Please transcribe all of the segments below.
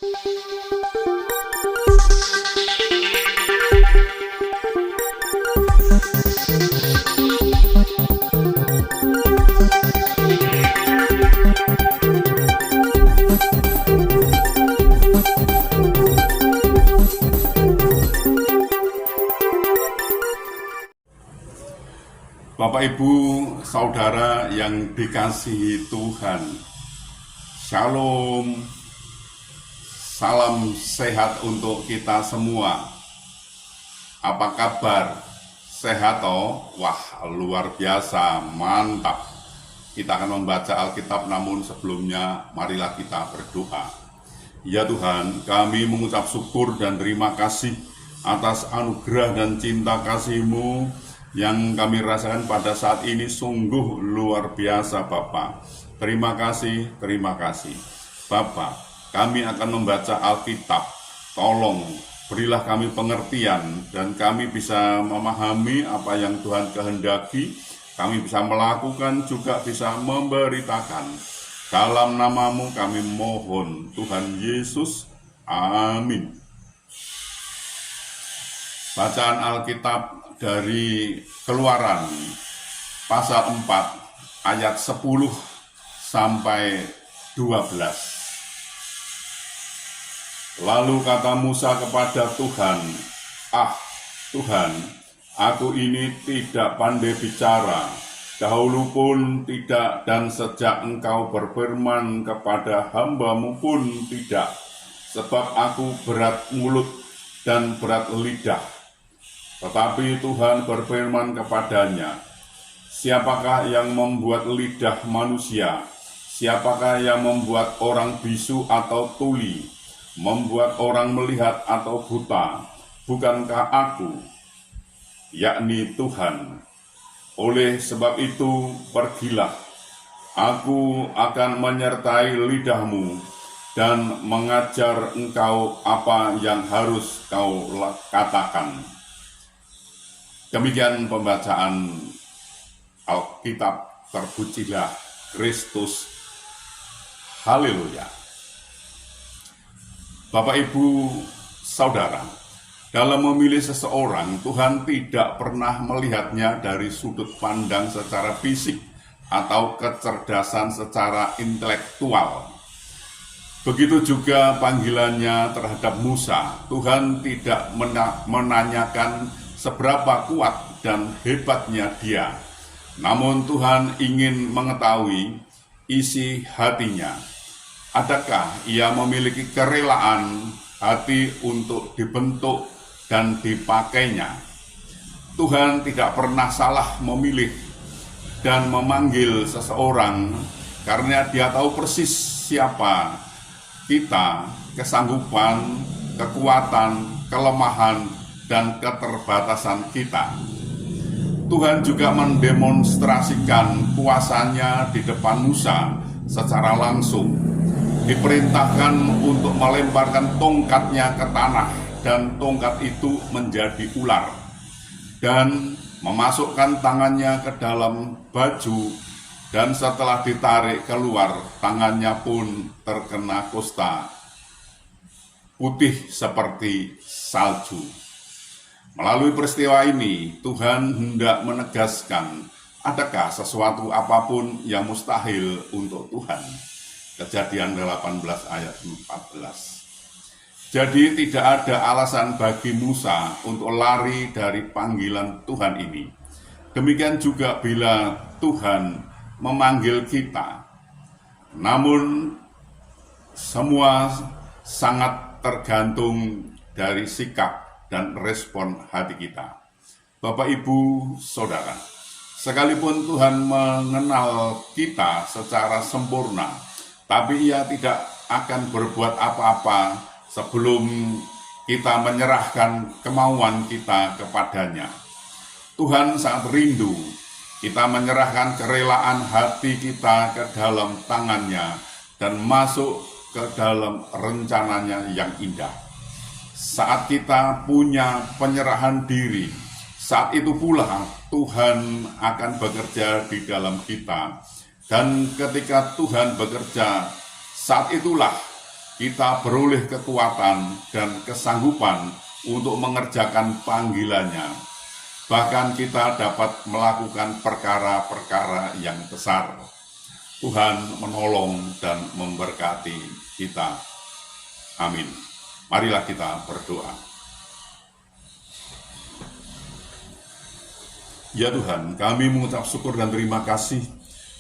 Bapak, Ibu, Saudara yang dikasihi Tuhan, Shalom, salam sehat untuk kita semua. Apa kabar? Sehat toh? Wah, luar biasa, mantap. Kita akan membaca Alkitab, namun sebelumnya marilah kita berdoa. Ya Tuhan, kami mengucap syukur dan terima kasih atas anugerah dan cinta kasih-Mu yang kami rasakan pada saat ini sungguh luar biasa, Bapa. Terima kasih Bapa. Kami akan membaca Alkitab. Tolong berilah kami pengertian dan kami bisa memahami apa yang Tuhan kehendaki. Kami bisa melakukan, juga bisa memberitakan. Dalam nama-Mu kami mohon, Tuhan Yesus. Amin. Bacaan Alkitab dari Keluaran pasal 4 ayat 10 sampai 12. Lalu kata Musa kepada Tuhan, Tuhan, aku ini tidak pandai bicara, dahulu pun tidak, dan sejak Engkau berfirman kepada hamba-Mu pun tidak, sebab aku berat mulut dan berat lidah. Tetapi Tuhan berfirman kepadanya, siapakah yang membuat lidah manusia? Siapakah yang membuat orang bisu atau tuli? Membuat orang melihat atau buta? Bukankah aku, yakni Tuhan? Oleh sebab itu, pergilah. Aku akan menyertai lidahmu dan mengajar engkau apa yang harus kau katakan. Demikian pembacaan Alkitab. Terpujilah Kristus. Haleluya. Bapak, Ibu, Saudara, dalam memilih seseorang, Tuhan tidak pernah melihatnya dari sudut pandang secara fisik atau kecerdasan secara intelektual. Begitu juga panggilannya terhadap Musa. Tuhan tidak menanyakan seberapa kuat dan hebatnya dia. Namun Tuhan ingin mengetahui isi hatinya. Adakah ia memiliki kerelaan hati untuk dibentuk dan dipakainya? Tuhan tidak pernah salah memilih dan memanggil seseorang karena dia tahu persis siapa kita, kesanggupan, kekuatan, kelemahan, dan keterbatasan kita. Tuhan juga mendemonstrasikan kuasanya di depan Musa secara langsung. Diperintahkan untuk melemparkan tongkatnya ke tanah, dan tongkat itu menjadi ular, dan memasukkan tangannya ke dalam baju, dan setelah ditarik keluar, tangannya pun terkena kusta putih seperti salju. Melalui peristiwa ini, Tuhan hendak menegaskan, adakah sesuatu apapun yang mustahil untuk Tuhan? Kejadian 18 ayat 14. Jadi tidak ada alasan bagi Musa untuk lari dari panggilan Tuhan ini. Demikian juga bila Tuhan memanggil kita. Namun semua sangat tergantung dari sikap dan respon hati kita. Bapak, Ibu, Saudara, sekalipun Tuhan mengenal kita secara sempurna, tapi Ia tidak akan berbuat apa-apa sebelum kita menyerahkan kemauan kita kepadanya. Tuhan sangat rindu kita menyerahkan kerelaan hati kita ke dalam tangannya dan masuk ke dalam rencananya yang indah. Saat kita punya penyerahan diri, saat itu pula Tuhan akan bekerja di dalam kita. Dan ketika Tuhan bekerja, saat itulah kita beroleh kekuatan dan kesanggupan untuk mengerjakan panggilannya. Bahkan kita dapat melakukan perkara-perkara yang besar. Tuhan menolong dan memberkati kita. Amin. Marilah kita berdoa. Ya Tuhan, kami mengucap syukur dan terima kasih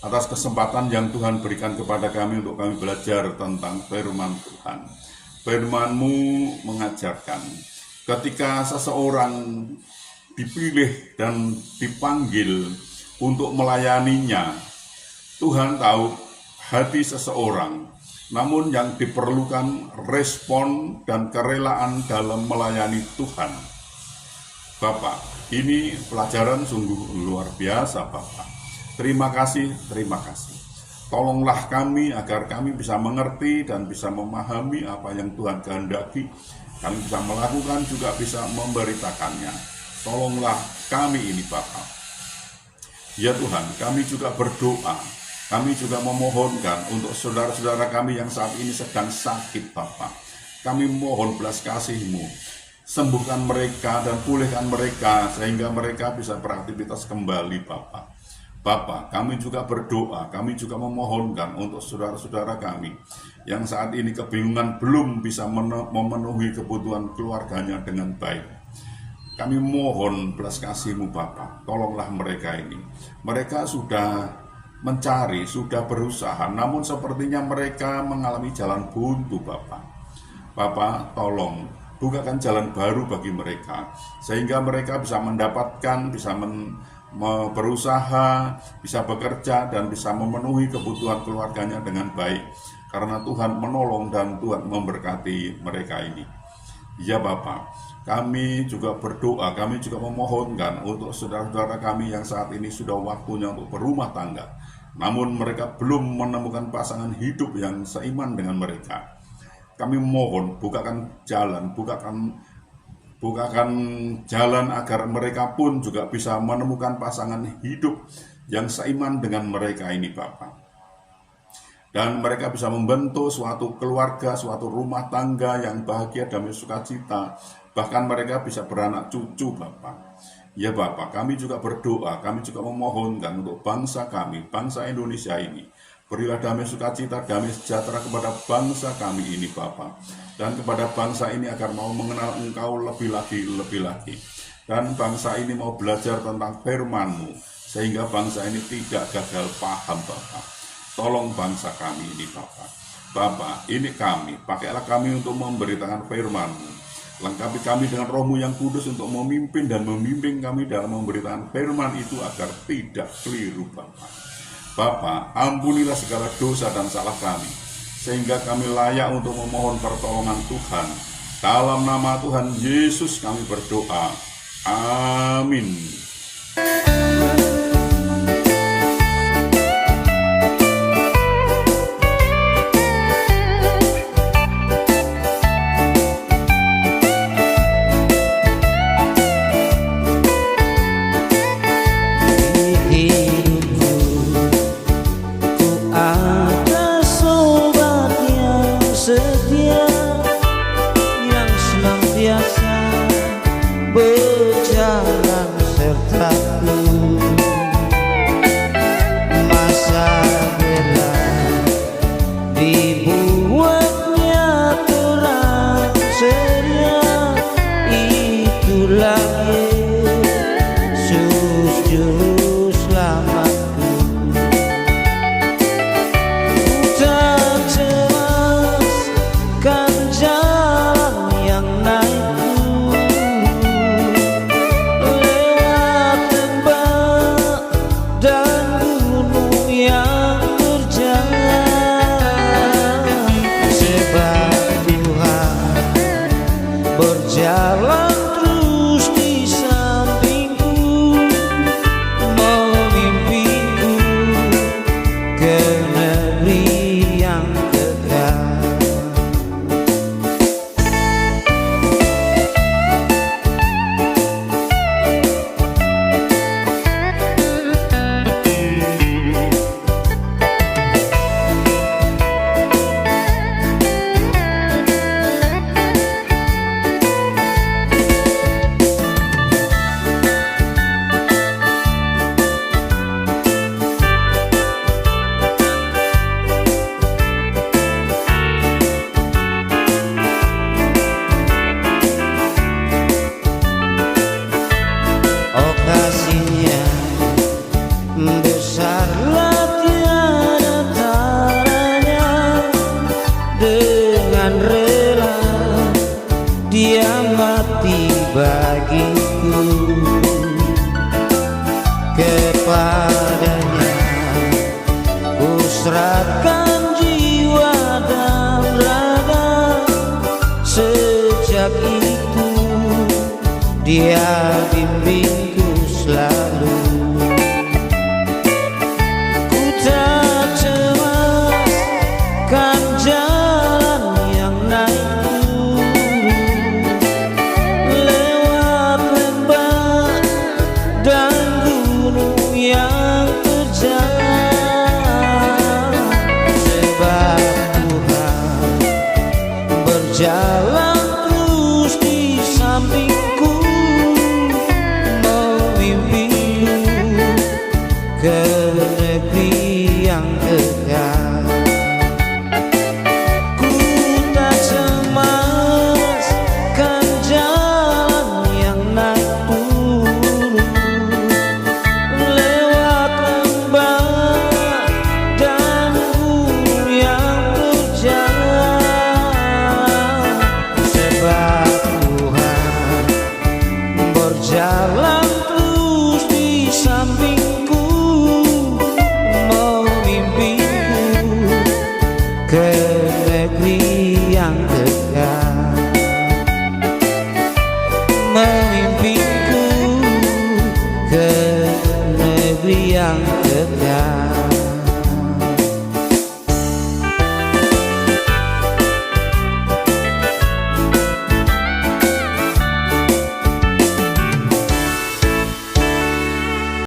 atas kesempatan yang Tuhan berikan kepada kami untuk kami belajar tentang firman Tuhan. Firman-Mu mengajarkan, ketika seseorang dipilih dan dipanggil untuk melayaninya, Tuhan tahu hati seseorang, namun yang diperlukan respon dan kerelaan dalam melayani Tuhan. Bapak, ini pelajaran sungguh luar biasa, Bapak. Terima kasih. Tolonglah kami agar kami bisa mengerti dan bisa memahami apa yang Tuhan kehendaki. Kami bisa melakukan, juga bisa memberitakannya. Tolonglah kami ini, Bapak. Ya Tuhan, kami juga berdoa. Kami juga memohonkan untuk saudara-saudara kami yang saat ini sedang sakit, Bapak. Kami mohon belas kasih-Mu. Sembuhkan mereka dan pulihkan mereka sehingga mereka bisa beraktivitas kembali, Bapak. Bapak, kami juga berdoa, kami juga memohonkan untuk saudara-saudara kami yang saat ini kebingungan belum bisa memenuhi kebutuhan keluarganya dengan baik. Kami mohon belas kasih-Mu, Bapak. Tolonglah mereka ini. Mereka sudah mencari, sudah berusaha, namun sepertinya mereka mengalami jalan buntu, Bapak. Bapak, tolong bukakan jalan baru bagi mereka, sehingga mereka bisa mendapatkan, bisa berusaha, bisa bekerja, dan bisa memenuhi kebutuhan keluarganya dengan baik. Karena Tuhan menolong dan Tuhan memberkati mereka ini. Ya Bapak, kami juga berdoa, kami juga memohonkan untuk saudara-saudara kami yang saat ini sudah waktunya untuk berumah tangga, namun mereka belum menemukan pasangan hidup yang seiman dengan mereka. Kami mohon bukakan jalan agar mereka pun juga bisa menemukan pasangan hidup yang seiman dengan mereka ini, Bapak. Dan mereka bisa membentuk suatu keluarga, suatu rumah tangga yang bahagia, damai, sukacita. Bahkan mereka bisa beranak cucu, Bapak. Ya Bapak, kami juga berdoa, kami juga memohonkan untuk bangsa kami, bangsa Indonesia ini. Berilah damai sukacita, damai sejahtera kepada bangsa kami ini, Bapa. Dan kepada bangsa ini agar mau mengenal Engkau lebih lagi. Dan bangsa ini mau belajar tentang firman-Mu, sehingga bangsa ini tidak gagal paham, Bapa. Tolong bangsa kami ini, Bapa. Bapa, ini kami, pakailah kami untuk memberitakan firman-Mu. Lengkapi kami dengan Roh-Mu yang kudus untuk memimpin dan membimbing kami dalam memberitakan firman itu agar tidak keliru, Bapa. Bapa, ampunilah segala dosa dan salah kami, sehingga kami layak untuk memohon pertolongan Tuhan. Dalam nama Tuhan Yesus kami berdoa. Amin. Yang senantiasa berjalan serta bagiku. Kepadanya ku serahkan jiwa dan raga. Sejak itu dia bimbingku selalu. Ku tak cemas kan jalan yang naik turun, lewat lembah dan gunung yang terjal. Sebab Tuhan berjalan